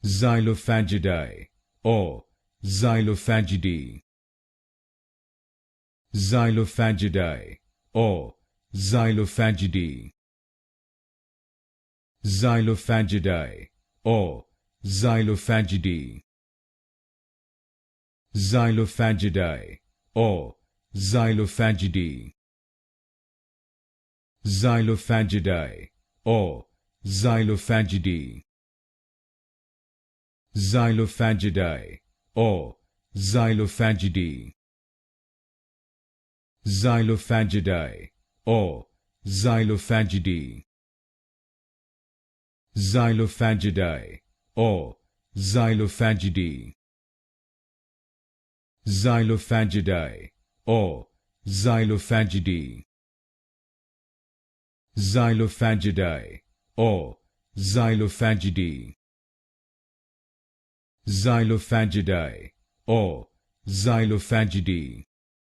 Xylophagidae or Xylophagidae. Xylophagidae or Xylophagidae. Xylophagidae or Xylophagidae. Xylophagidae or Xylophagidae. Xylophagidae or Xylophagidae. Xylophagidae or Xylophagidae. Xylophagidae or Xylophagidae. Xylophagidae or Xylophagidae. Xylophagidae or Xylophagidae. Xylophagidae or Xylophagidae. Xylophagidae or Xylophagidae.